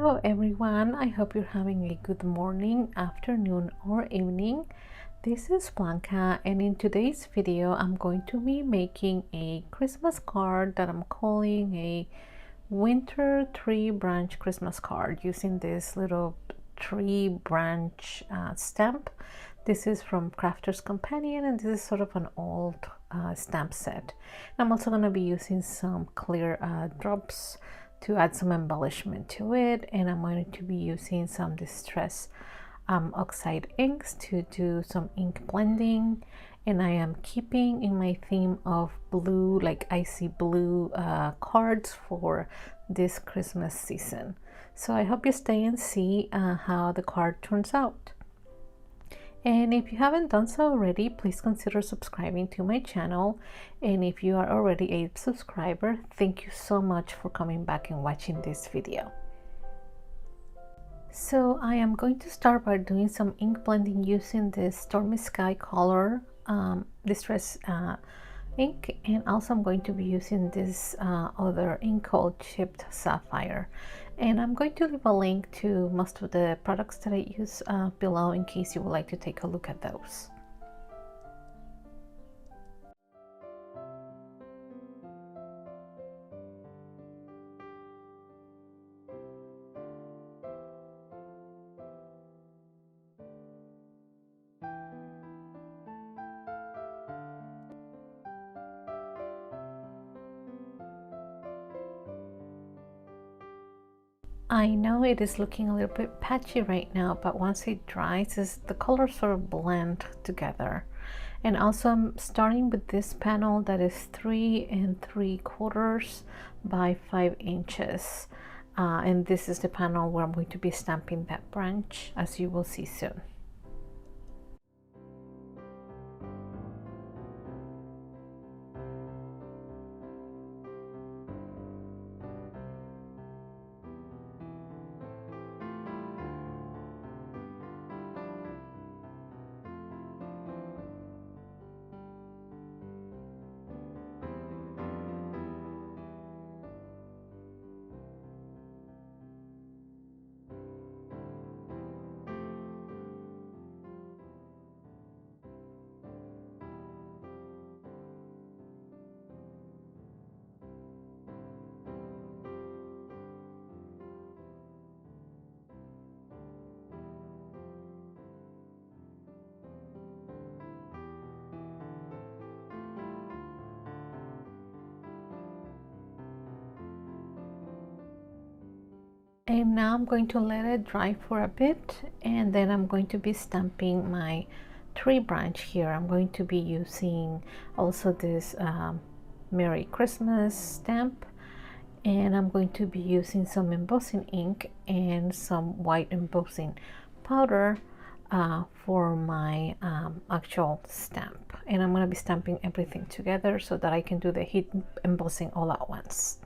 Hello everyone, I hope you're having a good morning, afternoon or evening. This is Blanca, and in today's video I'm going to be making a Christmas card that I'm calling a winter tree branch Christmas card using this little tree branch stamp. This is from Crafter's Companion, and this is sort of an old stamp set. I'm also going to be using some clear drops to add some embellishment to it, and I'm going to be using some distress oxide inks to do some ink blending, and I am keeping in my theme of blue, like icy blue cards for this Christmas season. So I hope you stay and see how the card turns out. And if you haven't done so already, please consider subscribing to my channel. And if you are already a subscriber, thank you so much for coming back and watching this video. So I am going to start by doing some ink blending using this Stormy Sky color distress ink, and also I'm going to be using this other ink called Chipped Sapphire. And I'm going to leave a link to most of the products that I use below in case you would like to take a look at those. I know it is looking a little bit patchy right now, but once it dries, the colors sort of blend together. And also I'm starting with this panel that is 3 3/4 by 5 inches. And this is the panel where I'm going to be stamping that branch, as you will see soon. And now I'm going to let it dry for a bit, and then I'm going to be stamping my tree branch here. I'm going to be using also this Merry Christmas stamp, and I'm going to be using some embossing ink and some white embossing powder for my actual stamp. And I'm going to be stamping everything together so that I can do the heat embossing all at once.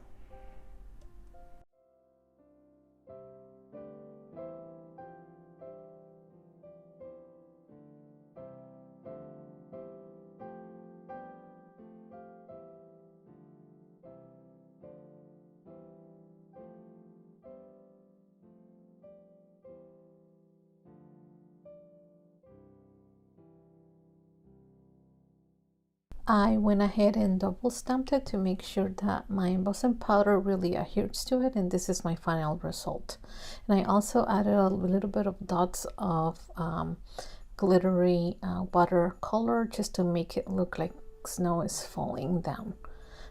I went ahead and double stamped it to make sure that my embossing powder really adheres to it, and this is my final result. And I also added a little bit of dots of glittery watercolor just to make it look like snow is falling down.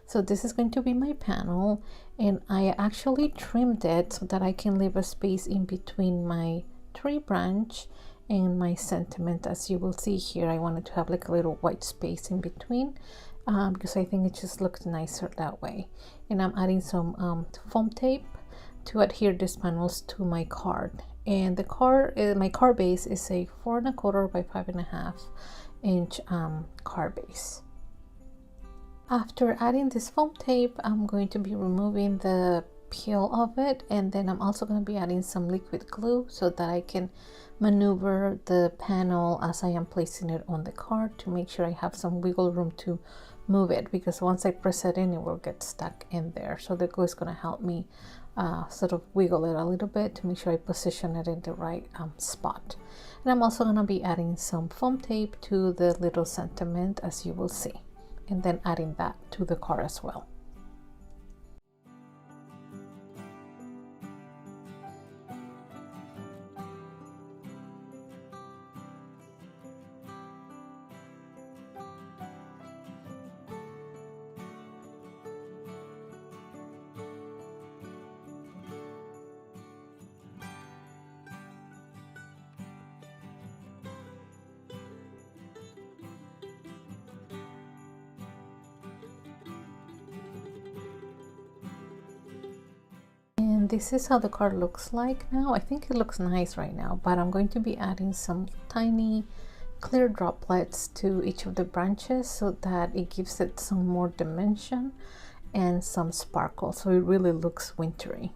So this is going to be my panel, and I actually trimmed it so that I can leave a space in between my tree branch and my sentiment. As you will see here, I wanted to have like a little white space in between because I think it just looked nicer that way. And I'm adding some foam tape to adhere these panels to my card. And the card, my card base is a 4 1/4 by 5 1/2 inch card base. After adding this foam tape, I'm going to be removing the peel of it, and then I'm also going to be adding some liquid glue so that I can maneuver the panel as I am placing it on the card to make sure I have some wiggle room to move it, because once I press it in, it will get stuck in there. So the glue is going to help me sort of wiggle it a little bit to make sure I position it in the right spot. And I'm also going to be adding some foam tape to the little sentiment, as you will see, and then adding that to the card as well. And this is how the card looks like now. I think it looks nice right now, but I'm going to be adding some tiny clear droplets to each of the branches so that it gives it some more dimension and some sparkle, so it really looks wintry.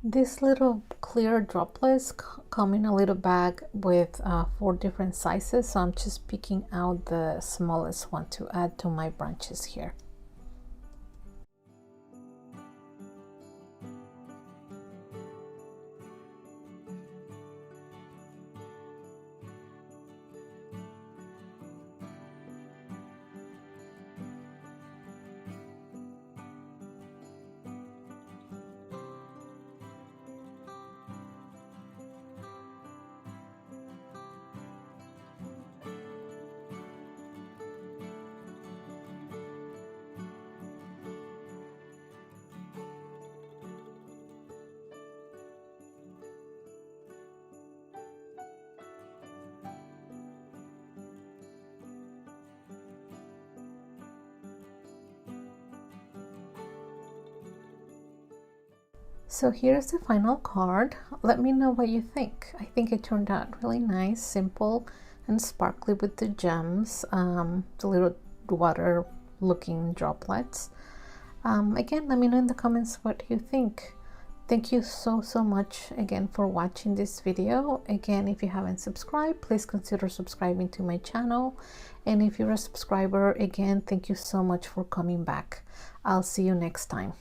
These little clear droplets come in a little bag with 4 different sizes, so I'm just picking out the smallest one to add to my branches here. So here's the final card. Let me know what you think. I think it turned out really nice, simple and sparkly with the gems, the little water looking droplets. Again, let me know in the comments what you think. Thank you so much again for watching this video. Again, if you haven't subscribed, please consider subscribing to my channel. And if you're a subscriber, again, thank you so much for coming back. I'll see you next time.